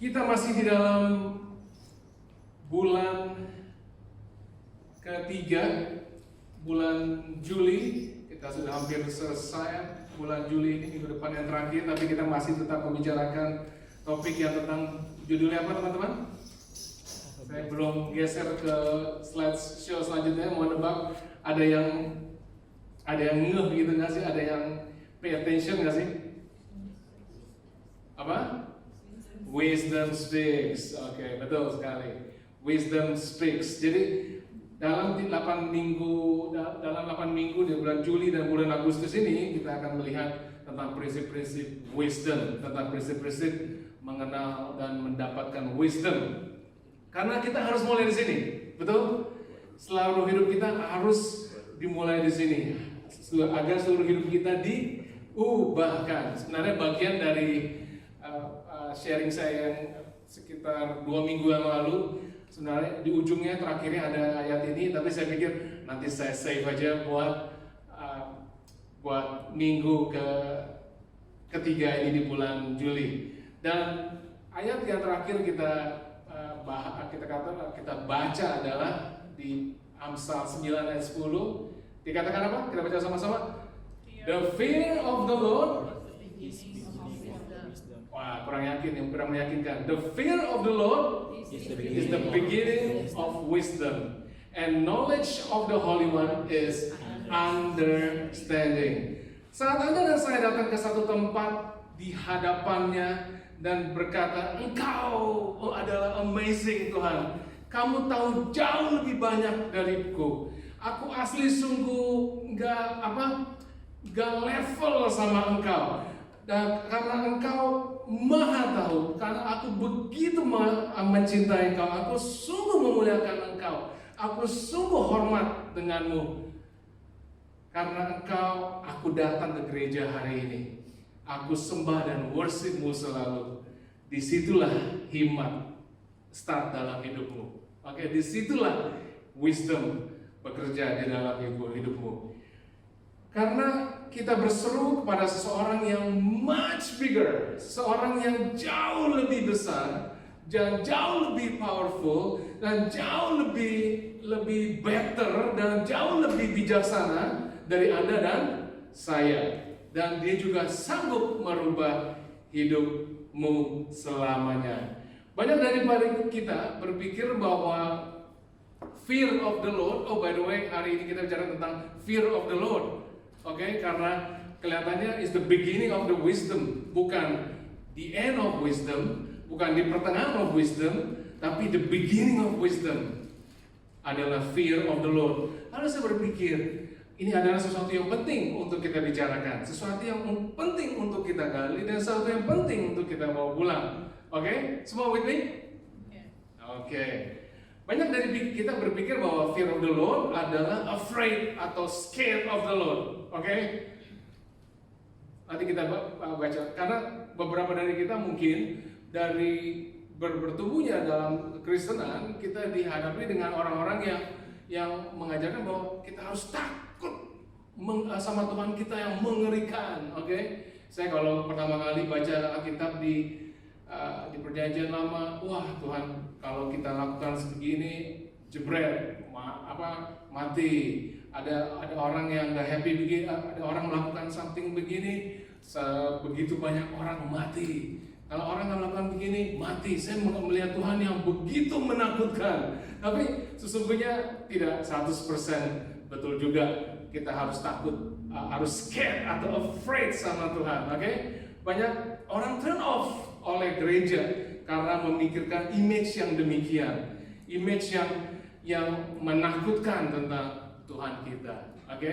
Kita masih di dalam bulan ketiga, bulan Juli. Kita sudah hampir selesai bulan Juli ini, minggu depan yang terakhir. Tapi kita masih tetap membicarakan topik yang tentang judulnya apa, teman-teman? Saya belum geser ke slide show selanjutnya. Mau nebak, ada yang ngeh gitu nggak sih? Ada yang pay attention nggak sih? Apa? Wisdom speaks. Oke, betul sekali. Wisdom speaks. Jadi dalam 8 minggu di bulan Juli dan bulan Agustus ini kita akan melihat tentang prinsip-prinsip wisdom, tentang prinsip-prinsip mengenal dan mendapatkan wisdom. Karena kita harus mulai di sini, betul? Seluruh hidup kita harus dimulai di sini, agar seluruh hidup kita diubahkan. Sebenarnya bagian dari sharing saya yang sekitar 2 minggu yang lalu, sebenarnya di ujungnya terakhirnya ada ayat ini, tapi saya pikir nanti saya save aja buat minggu ketiga ini di bulan Juli. Dan ayat yang terakhir kita baca adalah di Amsal 9 ayat 10. Dikatakan apa? Kita baca sama-sama. The fear of the Lord. Wah, kurang meyakinkan. The fear of the Lord is the beginning of wisdom, and knowledge of the Holy One is understanding. Saat Anda dan saya datang ke satu tempat di hadapannya dan berkata, Engkau adalah amazing Tuhan. Kamu tahu jauh lebih banyak dariku. Aku asli sungguh gak level sama Engkau. Dan karena Engkau Maha tahu, karena aku begitu mencintai Engkau, aku sungguh memuliakan Engkau, aku sungguh hormat denganmu. Karena Engkau, aku datang ke gereja hari ini. Aku sembah dan worshipmu selalu. Disitulah hikmat start dalam hidupmu. Oke, disitulah wisdom bekerja di dalam hidupmu. Karena kita berseru kepada seseorang yang much bigger, seseorang yang jauh lebih besar, dan jauh lebih powerful, dan jauh lebih better, dan jauh lebih bijaksana dari Anda dan saya. Dan dia juga sanggup merubah hidupmu selamanya. Banyak daripada kita berpikir bahwa fear of the Lord, by the way, hari ini kita bicara tentang fear of the Lord. Oke, karena kelihatannya is the beginning of the wisdom, bukan the end of wisdom, bukan di pertengahan of wisdom, tapi the beginning of wisdom adalah fear of the Lord. Lalu saya berpikir, ini adalah sesuatu yang penting untuk kita bicarakan, sesuatu yang penting untuk kita gali, dan sesuatu yang penting untuk kita bawa pulang. Oke, semua with me? Oke. Banyak dari kita berpikir bahwa fear of the Lord adalah afraid atau scared of the Lord. Oke? Nanti kita baca. Karena beberapa dari kita mungkin dari bertumbuhnya dalam kekristenan, kita dihadapi dengan orang-orang yang mengajarkan bahwa kita harus takut sama Tuhan kita yang mengerikan. Oke? Saya kalau pertama kali baca Alkitab di Perjanjian Lama, wah Tuhan, kalau kita lakukan sebegini, jebret, mati. Ada orang yang nggak happy begini, ada orang melakukan something begini, begitu banyak orang mati. Kalau orang melakukan begini, mati. Saya melihat Tuhan yang begitu menakutkan. Tapi sesungguhnya tidak 100% betul juga. Kita harus takut, harus scared atau afraid sama Tuhan. Oke? Banyak orang turn off oleh gereja karena memikirkan image yang demikian, image yang menakutkan tentang Tuhan kita. Oke?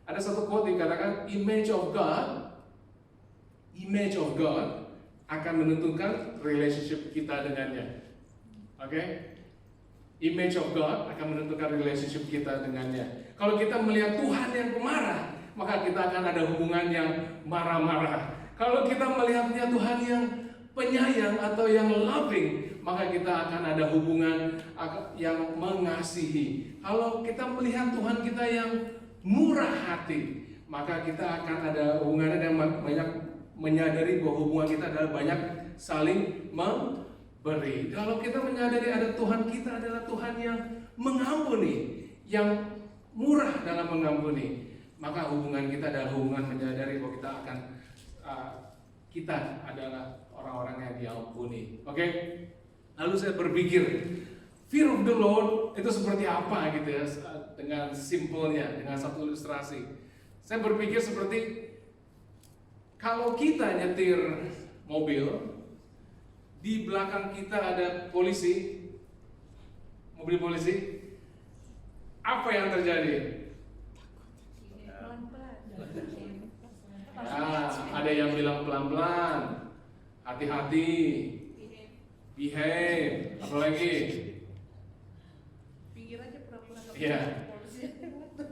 Ada satu quote yang katakan, image of God akan menentukan relationship kita dengannya. Oke? Image of God akan menentukan relationship kita dengannya. Kalau kita melihat Tuhan yang pemarah, maka kita akan ada hubungan yang marah-marah. Kalau kita melihatnya Tuhan yang penyayang atau yang loving, maka kita akan ada hubungan yang mengasihi. Kalau kita melihat Tuhan kita yang murah hati, maka kita akan ada hubungannya dan banyak menyadari bahwa hubungan kita adalah banyak saling beri. Kalau kita menyadari ada Tuhan, kita adalah Tuhan yang mengampuni, yang murah dalam mengampuni, maka hubungan kita adalah hubungan menyadari bahwa kita adalah orang-orang yang diampuni. Oke? Lalu saya berpikir, fear of the Lord itu seperti apa gitu ya, dengan simpelnya, dengan satu ilustrasi. Saya berpikir seperti kalau kita nyetir mobil, di belakang kita ada polisi, mobil polisi, apa yang terjadi? Ada yang bilang pelan-pelan, hati-hati, behave, apa lagi? Pikir aja pura-pura Iya.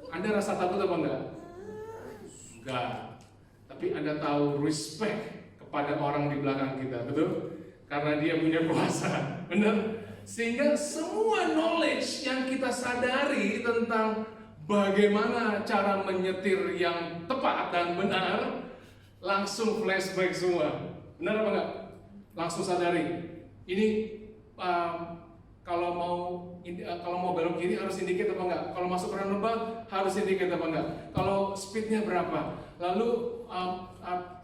Anda rasa takut apa enggak? Enggak. Tapi Anda tahu respect kepada orang di belakang kita, betul? Karena dia punya kuasa, benar? Sehingga semua knowledge yang kita sadari tentang bagaimana cara menyetir yang tepat dan benar, langsung flashback semua. Benar apa enggak? Langsung sadari. Ini kalau mau belok kiri harus indicate apa enggak? Kalau masuk roundabout harus indicate apa enggak? Kalau speednya berapa? Lalu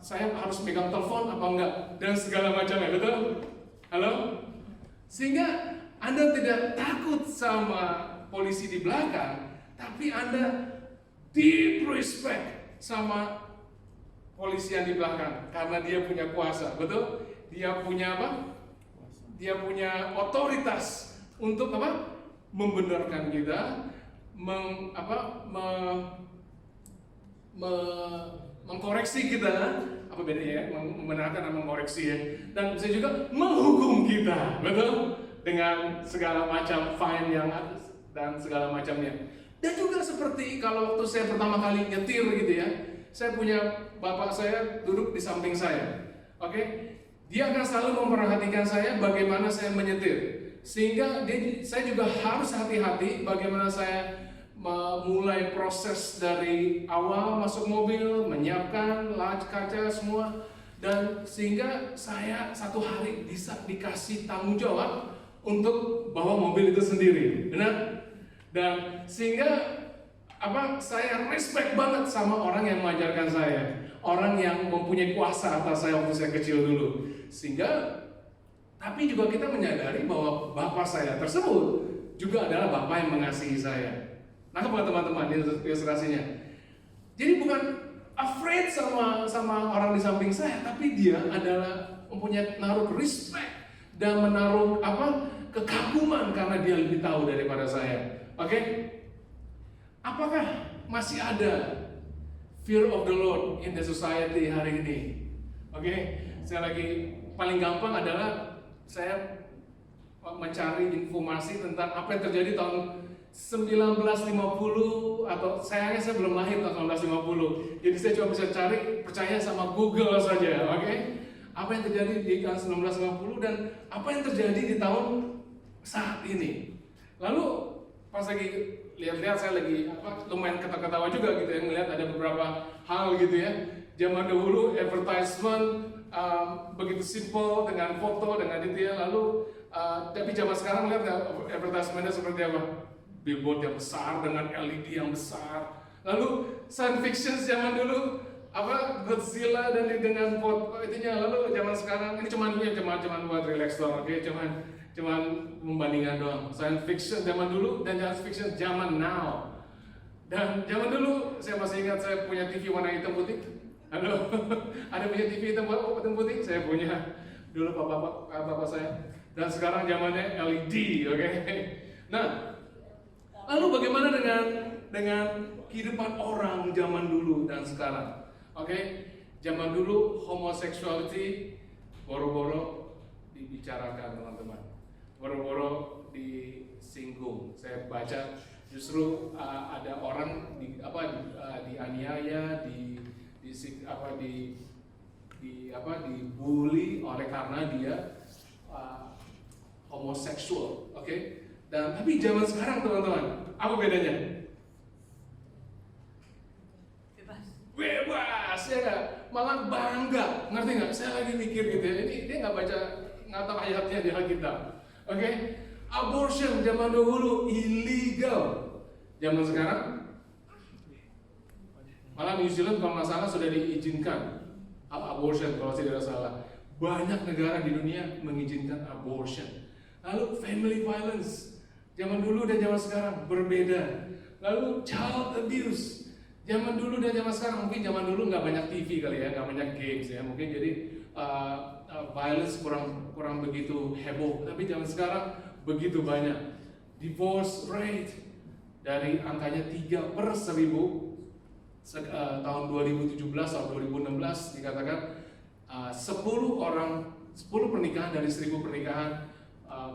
saya harus pegang telepon apa enggak? Dan segala macamnya, betul? Halo? Sehingga Anda tidak takut sama polisi di belakang, tapi Anda deep respect sama polisi yang di belakang karena dia punya kuasa, betul? Dia punya apa? Dia punya otoritas untuk apa? Membenarkan kita, mengkoreksi kita, apa bedanya ya? Membenarkan dan mengkoreksi ya. Dan bisa juga menghukum kita, betul? Dengan segala macam fine yang ada dan segala macamnya. Dan juga seperti kalau waktu saya pertama kali nyetir gitu ya, saya punya bapak saya duduk di samping saya, oke? Dia akan selalu memperhatikan saya bagaimana saya menyetir, sehingga saya juga harus hati-hati bagaimana saya memulai proses dari awal masuk mobil, menyiapkan kaca semua, dan sehingga saya satu hari bisa dikasih tanggung jawab untuk bawa mobil itu sendiri, benar? Dan sehingga saya respect banget sama orang yang mengajarkan saya, orang yang mempunyai kuasa atas saya waktu saya kecil dulu. Sehingga, tapi juga kita menyadari bahwa bapak saya tersebut juga adalah bapak yang mengasihi saya. Nah, buat teman-teman ilustrasinya. Jadi bukan afraid sama orang di samping saya, tapi dia adalah mempunyai naruh respect dan menaruh kekaguman karena dia lebih tahu daripada saya. Oke? Apakah masih ada fear of the Lord in the society hari ini? Oke? Saya lagi paling gampang adalah saya mencari informasi tentang apa yang terjadi tahun 1950 atau sayangnya saya belum lahir tahun 1950. Jadi saya cuma bisa cari, percaya sama Google saja, oke? Apa yang terjadi di tahun 1950 dan apa yang terjadi di tahun saat ini. Lalu pas lagi lihat-lihat, saya lagi lumayan ketawa-ketawa juga gitu ya, ngelihat ada beberapa hal gitu ya. Zaman dahulu advertisement begitu simple dengan foto dengan detail, lalu tapi zaman sekarang lihat nggak advertisementnya seperti apa? Billboard yang besar dengan LED yang besar. Lalu science fiction zaman dulu Godzilla dan dengan foto itunya. Lalu zaman sekarang ini cuman buat relax doang, oke? Cuman membandingkan doang. Science fiction zaman dulu dan science fiction zaman now. Dan zaman dulu saya masih ingat saya punya TV warna hitam putih. Halo, ada punya TV hitam putih? Saya punya dulu bapak saya. Dan sekarang zamannya LED, oke? Nah, lalu bagaimana dengan kehidupan orang zaman dulu dan sekarang? Oke, zaman dulu homoseksuality boro-boro dibicarakan teman-teman, boro-boro disinggung. Saya baca justru ada orang dianiaya, dibully oleh karena dia homoseksual, oke? Dan tapi zaman sekarang teman-teman, apa bedanya? Bebas ya nggak? Malah bangga, ngerti nggak? Saya lagi mikir gitu ya, ini dia nggak nggak tahu ayatnya di Alkitab. Oke, abortion zaman dahulu illegal, zaman sekarang malah New Zealand kalau nggak salah sudah diizinkan abortion kalau tidak salah. Banyak negara di dunia mengizinkan abortion. Lalu family violence zaman dulu dan zaman sekarang berbeda. Lalu child abuse zaman dulu dan zaman sekarang, mungkin zaman dulu nggak banyak TV kali ya, nggak banyak games ya, mungkin jadi violence kurang begitu heboh. Tapi zaman sekarang begitu banyak. Divorce rate dari angkanya 3/1000 tahun 2017 atau 2016 dikatakan 10 pernikahan dari 1000 pernikahan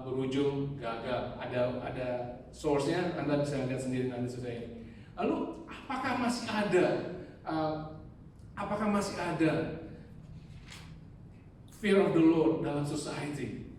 berujung gagal. Ada source-nya, Anda bisa lihat sendiri nanti sudah ini. Lalu apakah masih ada fear of the Lord dalam society?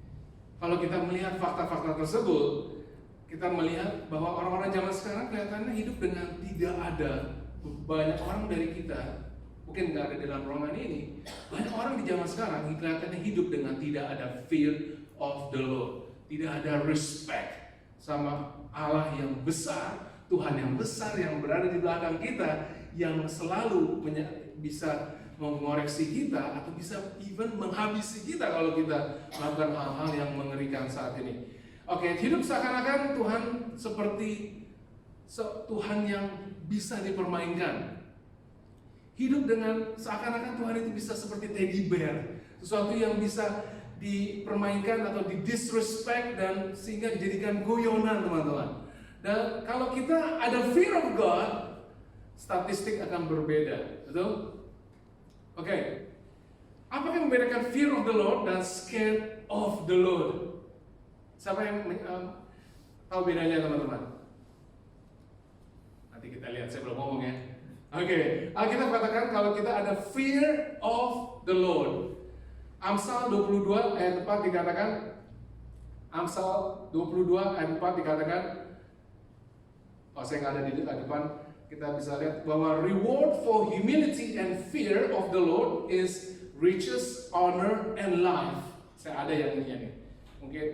Kalau kita melihat fakta-fakta tersebut, kita melihat bahwa orang-orang zaman sekarang kelihatannya hidup dengan tidak ada. Banyak orang dari kita, mungkin nggak ada di dalam ruangan ini, banyak orang di zaman sekarang kelihatannya hidup dengan tidak ada fear of the Lord, tidak ada respect sama Allah yang besar, Tuhan yang besar yang berada di belakang kita, yang selalu bisa mengoreksi kita atau bisa even menghabisi kita kalau kita melakukan hal-hal yang mengerikan saat ini. Oke, hidup seakan-akan Tuhan seperti Tuhan yang bisa dipermainkan. Hidup dengan seakan-akan Tuhan itu bisa seperti teddy bear, sesuatu yang bisa dipermainkan atau disrespect dan sehingga dijadikan guyonan, teman-teman. Dan kalau kita ada fear of God, statistik akan berbeda, betul? Oke. Apa yang membedakan fear of the Lord dan scared of the Lord? Siapa yang tahu bedanya, teman-teman? Nanti kita lihat, saya belum ngomong ya. Oke, Alkitab katakan kalau kita ada fear of the Lord. Amsal 22 ayat 4 dikatakan, Amsal 22 ayat 4 dikatakan, saya nggak ada di depan, kita bisa lihat bahwa reward for humility and fear of the Lord is riches, honor, and life. Saya ada yang ini nih. Mungkin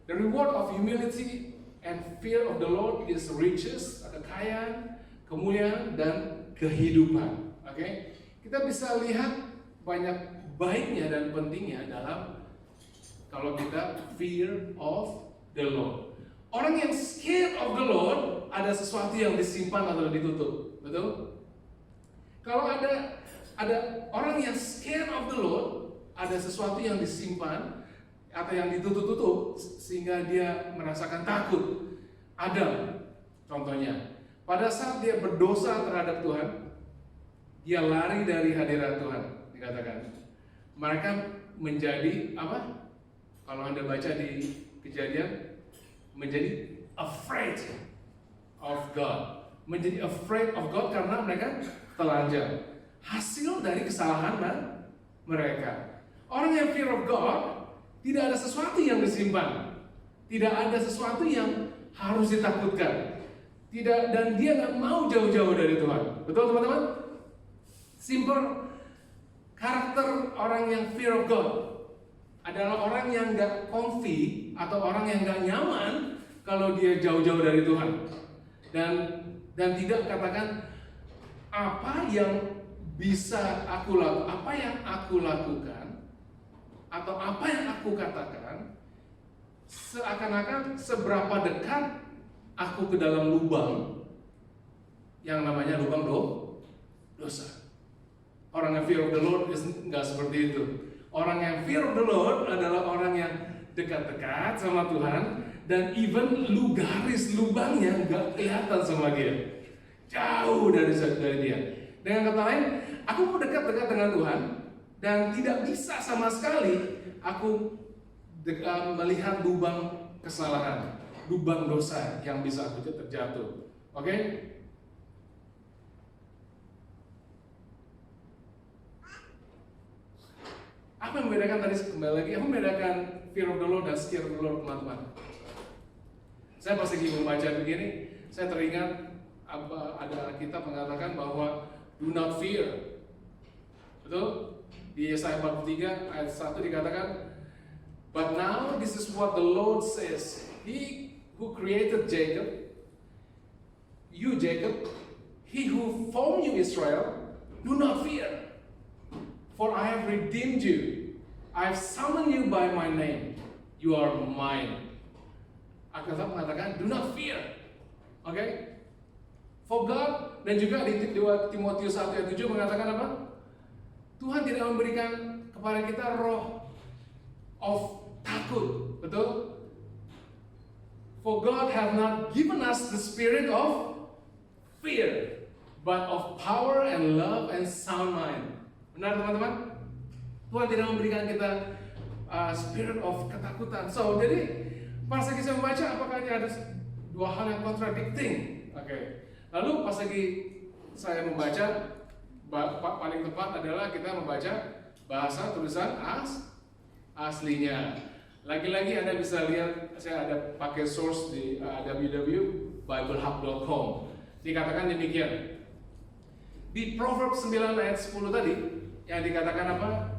the reward of humility and fear of the Lord is riches, kekayaan, kemuliaan, dan kehidupan. Oke, kita bisa lihat banyak baiknya dan pentingnya dalam kalau kita fear of the Lord. Orang yang scared of the Lord ada sesuatu yang disimpan atau ditutup, betul? Kalau ada orang yang scared of the Lord, ada sesuatu yang disimpan atau yang ditutup-tutup sehingga dia merasakan takut. Adam, contohnya, pada saat dia berdosa terhadap Tuhan, dia lari dari hadirat Tuhan, dikatakan. Mereka menjadi apa? Kalau Anda baca di Kejadian, menjadi afraid of God. Menjadi afraid of God karena mereka telanjang. Hasil dari kesalahan mereka. Orang yang fear of God, tidak ada sesuatu yang disimpan. Tidak ada sesuatu yang harus ditakutkan. Dan dia nggak mau jauh-jauh dari Tuhan. Betul, teman-teman? Simple. Karakter orang yang fear of God adalah orang yang nggak comfy atau orang yang nggak nyaman kalau dia jauh-jauh dari Tuhan. Dan tidak katakan apa yang bisa aku lakukan, apa yang aku lakukan atau apa yang aku katakan seakan-akan seberapa dekat aku ke dalam lubang yang namanya lubang dosa. Orang yang fear of the Lord nggak seperti itu. Orang yang fear of the Lord adalah orang yang dekat-dekat sama Tuhan dan even garis lubangnya nggak kelihatan sama dia, jauh dari dia. Dengan kata lain, aku mau dekat-dekat dengan Tuhan dan tidak bisa sama sekali aku melihat lubang kesalahan, lubang dosa yang bisa aku terjatuh. Oke? Apa yang membedakan tadi kembali lagi? Apa yang membedakan fear of the Lord dan scared of the Lord, teman-teman? Saya pas lagi membaca begini, saya teringat ada Alkitab mengatakan bahwa do not fear. Betul? Di Yesaya 43 ayat 1 dikatakan But now this is what the Lord says. He who created Jacob, you Jacob, he who formed you Israel, do not fear. For I have redeemed you. I have summoned you by my name. You are mine. Alkitab mengatakan, do not fear. Okay? For God, dan juga di 2 Timotius 1 ayat 7 mengatakan apa? Tuhan tidak memberikan kepada kita roh of takut, betul? For God have not given us the spirit of fear, but of power and love and sound mind. Benar teman-teman? Tuhan tidak memberikan kita spirit of ketakutan. So, jadi pas lagi saya membaca, apakah ini ada dua hal yang contradicting? Oke. Lalu pas lagi saya membaca, paling tepat adalah kita membaca bahasa tulisan aslinya. Lagi-lagi Anda bisa lihat, saya ada pakai source di www.biblehub.com. Dikatakan demikian. Di Proverbs 9 ayat 10 tadi, yang dikatakan apa?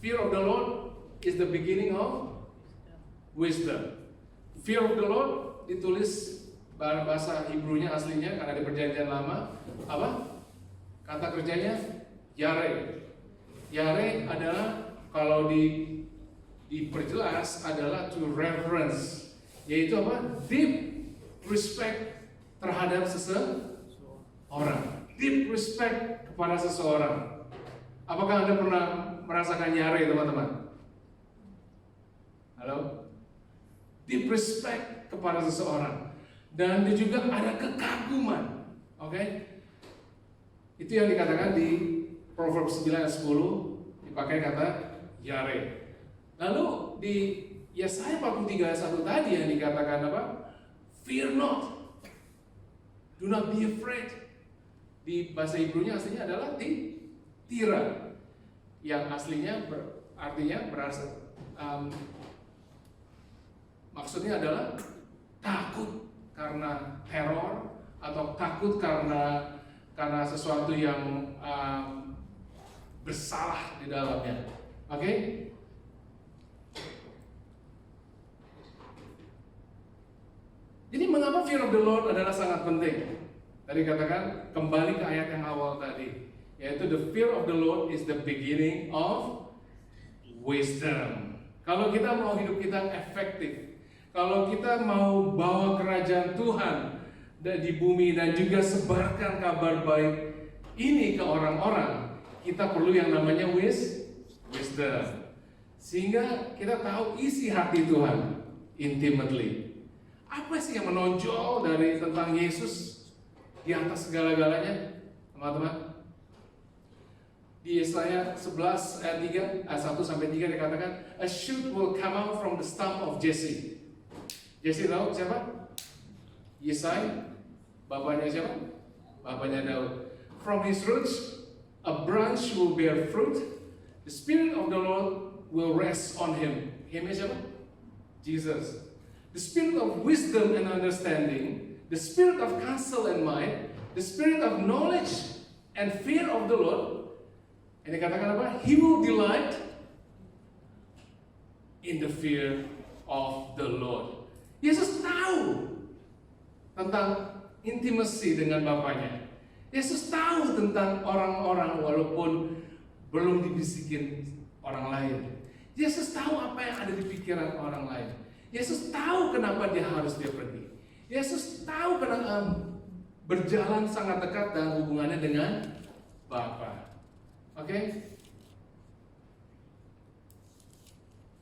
Fear of the Lord is the beginning of wisdom. Fear of the Lord ditulis bahasa Hebrew-nya aslinya karena di Perjanjian Lama apa? Kata kerjanya yare. Yare adalah kalau diperjelas adalah to reverence, yaitu apa? Deep respect terhadap seseorang. Deep respect kepada seseorang. Apakah Anda pernah merasakan yare, teman-teman? Halo? Deep respect kepada seseorang. Dan juga ada kekaguman. Oke? Itu yang dikatakan di Proverbs 9 ayat 10 dipakai kata yare. Lalu di Yesaya 43 ayat 1 tadi yang dikatakan apa? Fear not. Do not be afraid. Di bahasa Hebrew-nya aslinya adalah tira, yang aslinya artinya berarti maksudnya adalah takut karena teror atau takut karena sesuatu yang bersalah di dalamnya. Oke? Jadi mengapa fear of the Lord adalah sangat penting? Tadi katakan kembali ke ayat yang awal tadi, yaitu the fear of the Lord is the beginning of wisdom. Kalau kita mau hidup kita efektif, kalau kita mau bawa kerajaan Tuhan di bumi dan juga sebarkan kabar baik ini ke orang-orang, kita perlu yang namanya wisdom. Sehingga kita tahu isi hati Tuhan intimately. Apa sih yang menonjol dari tentang Yesus di atas segala-galanya, teman-teman? Di Yesaya 11 ayat 3, ayat 1 sampai 3 dikatakan, a shoot will come out from the stump of Jesse. Jesse tahu siapa? Yesai, bapaknya siapa? Bapaknya Daud. From his roots, a branch will bear fruit. The Spirit of the Lord will rest on him. Himnya siapa? Jesus. The Spirit of wisdom and understanding, the Spirit of counsel and might, the Spirit of knowledge and fear of the Lord. Ini katakan apa? He will delight in the fear of the Lord. Yesus tahu tentang intimacy dengan Bapaknya. Yesus tahu tentang orang-orang walaupun belum dibisikin orang lain. Yesus tahu apa yang ada di pikiran orang lain. Yesus tahu kenapa dia pergi. Yesus tahu kenapa berjalan sangat dekat dan hubungannya dengan Bapa. Oke?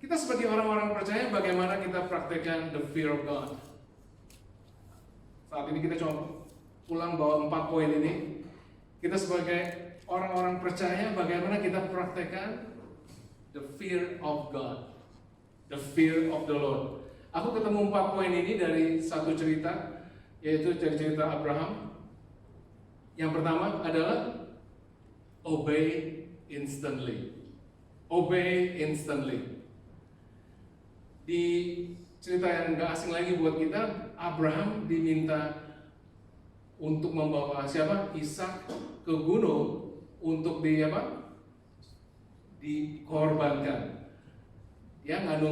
Kita sebagai orang-orang percaya, bagaimana kita praktekkan the fear of God? Saat ini kita coba pulang bawa 4 poin ini. Kita sebagai orang-orang percaya, bagaimana kita praktekkan the fear of God, the fear of the Lord. Aku ketemu 4 poin ini dari satu cerita, yaitu dari cerita Abraham. Yang pertama adalah obey instantly. Obey instantly. Di cerita yang gak asing lagi buat kita, Abraham diminta untuk membawa siapa? Ishak ke gunung untuk dikorbankan. Ya, nggak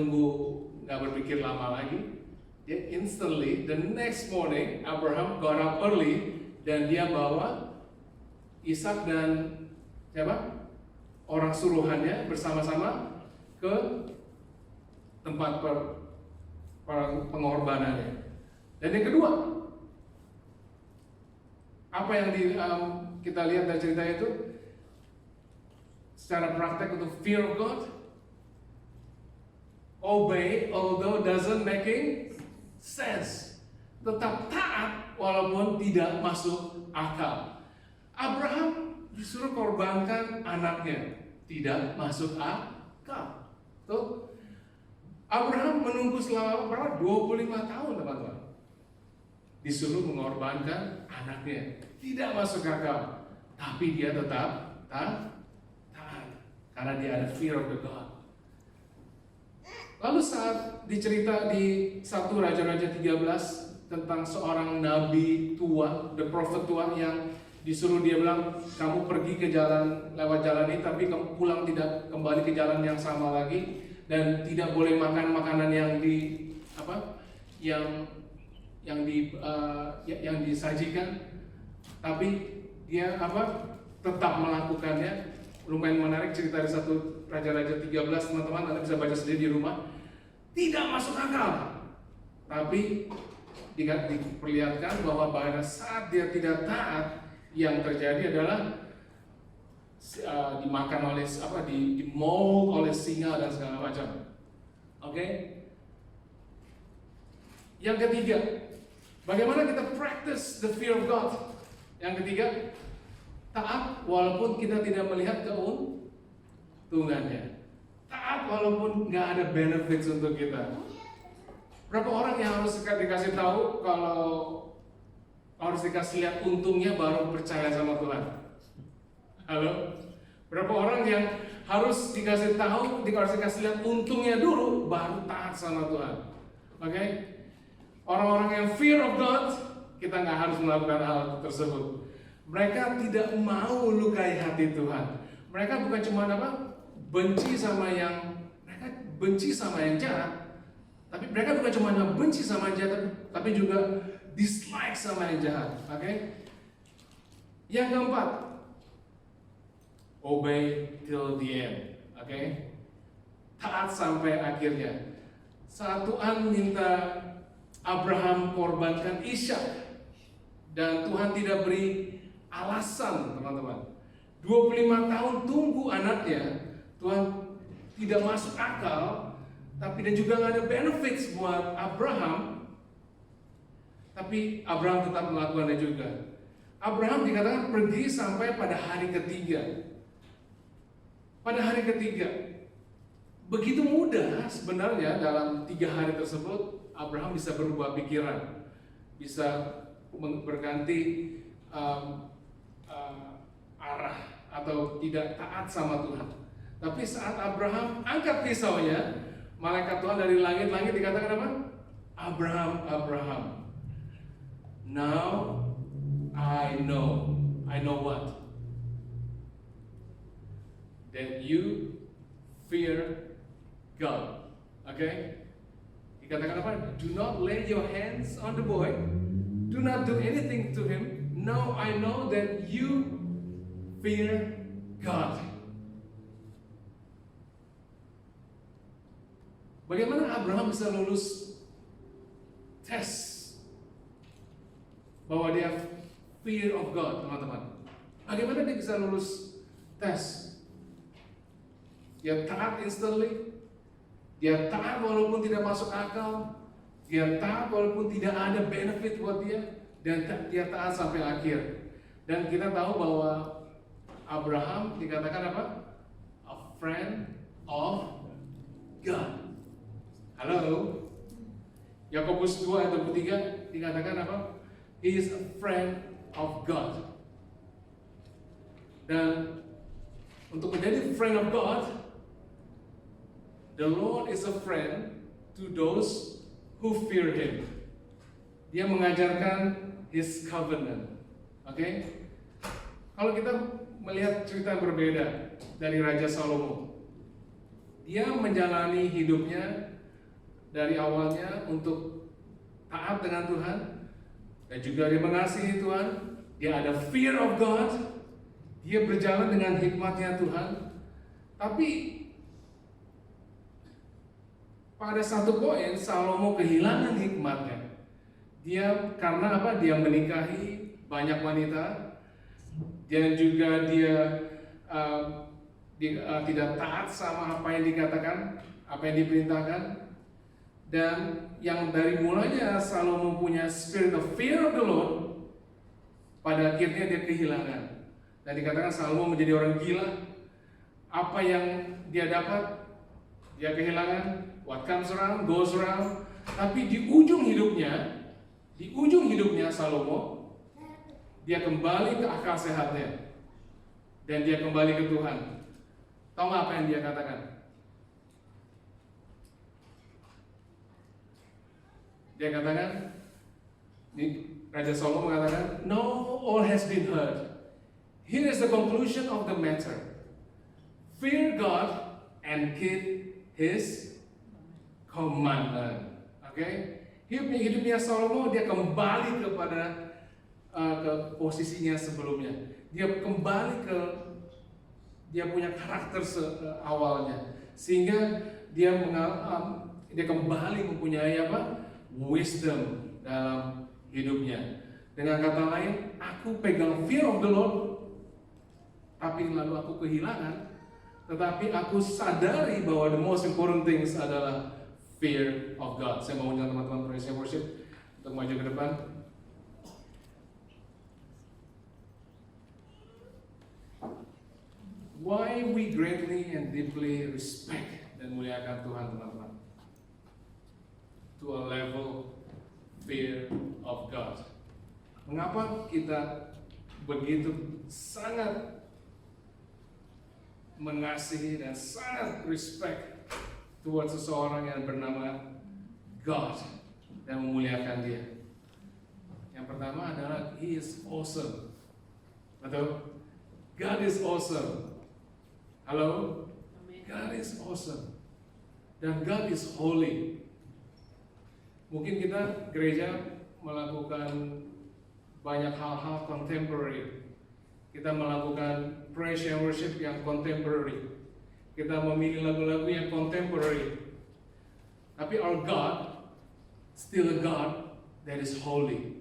berpikir lama lagi. Dia instantly, the next morning, Abraham got up early dan dia bawa Ishak dan siapa? Orang suruhannya bersama-sama ke tempat pengorbanannya. Dan yang kedua, apa yang kita lihat dari cerita itu, secara praktek untuk fear of God, obey although doesn't making sense, tetap taat walaupun tidak masuk akal. Abraham disuruh korbankan anaknya, tidak masuk akal. Tuh, Abraham menunggu selama berapa? 25 tahun, teman-teman. Disuruh mengorbankan anaknya, tidak masuk akal. Tapi dia tetap taat, karena dia ada fear of the God. Lalu saat dicerita di 1 Raja-Raja 13 tentang seorang nabi tua, the prophet tua yang disuruh, dia bilang, kamu pergi ke jalan, lewat jalan ini, tapi kamu pulang tidak kembali ke jalan yang sama lagi, dan tidak boleh makan makanan yang yang disajikan. Tapi dia tetap melakukannya. Lumayan menarik cerita di 1 Raja-Raja 13, teman-teman, Anda bisa baca sendiri di rumah. Tidak masuk akal. Tapi diperlihatkan bahwa pada saat dia tidak taat, yang terjadi adalah dimakan oleh dimold oleh singa dan segala macam. Oke? Yang ketiga, bagaimana kita practice the fear of God? Yang ketiga, taat walaupun kita tidak melihat keuntungannya. Taat walaupun nggak ada benefits untuk kita. Berapa orang yang harus dikasih tahu kalau harus dikasih lihat untungnya baru percaya sama Tuhan? Halo? Berapa orang yang harus dikasih tahu, harus dikasih lihat untungnya dulu baru taat sama Tuhan? Oke? Orang-orang yang fear of God, kita nggak harus melakukan hal tersebut. Mereka tidak mau lukai hati Tuhan. Mereka bukan cuma benci sama yang jahat, tapi mereka bukan cuma benci sama yang jahat, tapi juga dislike sama yang jahat. Oke? Yang keempat, obey till the end. Oke? Taat sampai akhirnya. Saat Tuhan minta Abraham korbankan Ishak, dan Tuhan tidak beri alasan, teman-teman. 25 tahun tunggu anaknya, Tuhan tidak masuk akal, tapi dan juga nggak ada benefits buat Abraham. Tapi Abraham tetap melakukannya juga. Abraham dikatakan pergi sampai pada hari ketiga. Pada hari ketiga, begitu mudah sebenarnya dalam 3 hari tersebut Abraham bisa berubah pikiran, bisa berganti arah atau tidak taat sama Tuhan. Tapi saat Abraham angkat pisaunya, malaikat Tuhan dari langit-langit dikatakan apa? Abraham, Abraham. Now I know what? That you fear God. Okay? Dikatakan apa? Do not lay your hands on the boy. Do not do anything to him. Now I know that you fear God. Bagaimana Abraham bisa lulus tes bahwa dia fear of God, teman-teman? Bagaimana dia bisa lulus tes? Dia taat instantly, dia taat walaupun tidak masuk akal, dia taat walaupun tidak ada benefit buat dia, dan dia taat sampai akhir. Dan kita tahu bahwa Abraham dikatakan apa? A friend of God. Halo? Yakobus 2 ayat 23 dikatakan apa? He is a friend of God. Dan untuk menjadi friend of God, the Lord is a friend to those who fear Him. Dia mengajarkan His covenant. Oke? Kalau kita melihat cerita yang berbeda dari Raja Salomo, Dia menjalani hidupnya dari awalnya untuk taat dengan Tuhan, dan juga dia mengasihi Tuhan. Dia ada fear of God. Dia berjalan dengan hikmatnya Tuhan. Tapi pada satu poin Salomo kehilangan hikmatnya. Dia karena apa? Dia menikahi banyak wanita, dan juga dia tidak taat sama apa yang dikatakan, apa yang diperintahkan. Dan yang dari mulanya Salomo punya spirit of fear of the Lord, pada akhirnya dia kehilangan. Dan dikatakan Salomo menjadi orang gila. Apa yang dia dapat, dia kehilangan. What comes around, goes around. Tapi di ujung hidupnya Salomo, dia kembali ke akal sehatnya. Dan dia kembali ke Tuhan. Tahu nggak apa yang dia katakan? Dia katakan, Raja Salomo mengatakan, "No, all has been heard. Here is the conclusion of the matter. Fear God and keep His commandment." Oke? Hidupnya Salomo, dia kembali kepada ke posisinya sebelumnya. Dia kembali ke dia punya karakter awalnya, sehingga dia kembali mempunyai apa? Wisdom dalam hidupnya. Dengan kata lain, aku pegang fear of the Lord, tapi lalu aku kehilangan. Tetapi aku sadari bahwa the most important things adalah fear of God. Saya mau undang teman-teman praise and worship untuk maju ke depan. Why we greatly and deeply respect dan muliakan Tuhan, teman-teman. To a level fear of God. Mengapa kita begitu sangat mengasihi dan sangat respect towards seseorang yang bernama God dan memuliakan Dia? Yang pertama adalah He is awesome. Betul? God is awesome. Halo? God is awesome. Dan God is holy. Mungkin kita gereja melakukan banyak hal-hal contemporary. Kita melakukan praise and worship yang contemporary. Kita memilih lagu-lagu yang contemporary. Tapi our God still a God that is holy.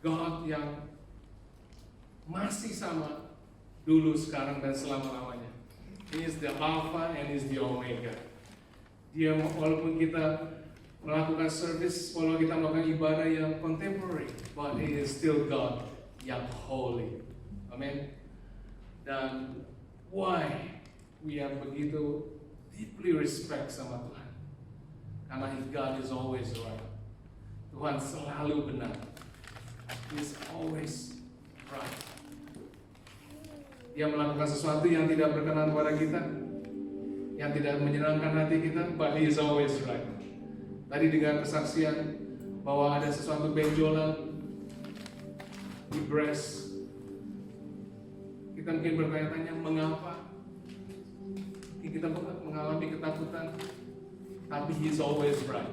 God yang masih sama dulu, sekarang, dan selama-lamanya. He is the Alpha and He is the Omega. Dia, walaupun kita melakukan service, walaupun kita melakukan ibadah yang contemporary, but He is still God yang holy. Amen. Dan why we are begitu deeply respect sama Tuhan? Karena God is always right. Tuhan selalu benar. He is always right. Dia melakukan sesuatu yang tidak berkenan kepada kita, yang tidak menyenangkan hati kita, but He is always right. Tadi dengan kesaksian bahwa ada sesuatu benjolan di breast, kita mungkin bertanya-tanya mengapa, kita mengalami ketakutan, tapi He is always right.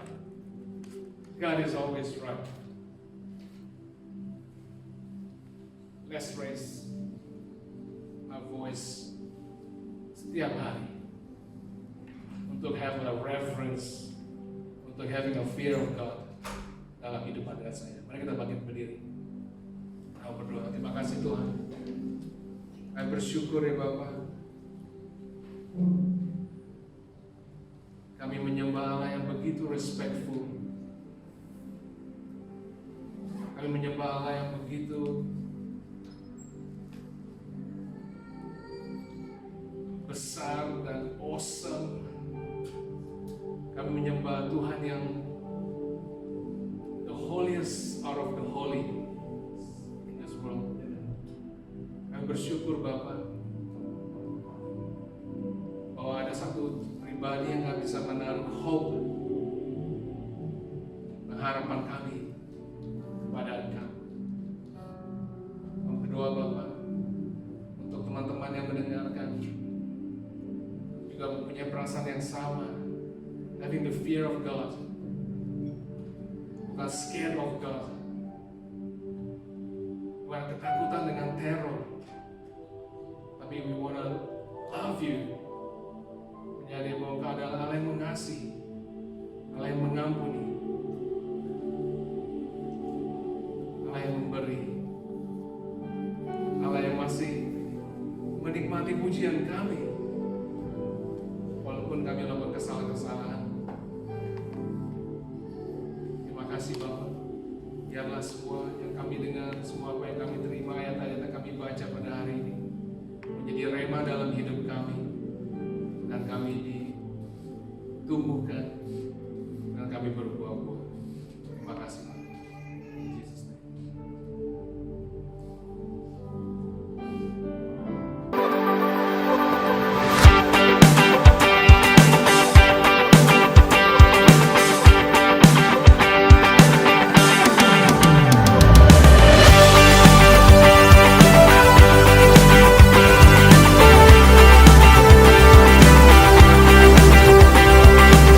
God is always right. Let's raise our voice setiap hari untuk have a reverence, untuk having a fear of God dalam hidup Anda dan saya. Mari kita bangkit berdiri. Kita berdoa. Terima kasih Tuhan. Kami bersyukur ya Bapa. Kami menyembah Allah yang begitu respectful. Kami menyembah Allah yang begitu besar dan awesome. Kami menyembah Tuhan yang the holiest out of the holy in this world. Kami bersyukur Bapa bahwa ada satu pribadi yang gak bisa menaruh hope, pengharapan kami pada Engkau. Kami berdoa Bapa, juga mempunyai perasaan yang sama, having the fear of God, bukan scared of God, bukan ketakutan dengan teror, tapi we wanna love you, menyadari bahwa Engkau adalah Allah yang mengasihi, Allah yang mengampuni, Allah yang memberi, Allah yang masih menikmati pujian kami walaupun kami melakukan kesalahan-kesalahan. Terima kasih Bapak. Biarlah semua yang kami dengar, semua apa yang kami terima, ayat-ayat yang kami baca pada hari ini menjadi rema dalam hidup kami, dan kami ditumbuhkan dan kami berbuah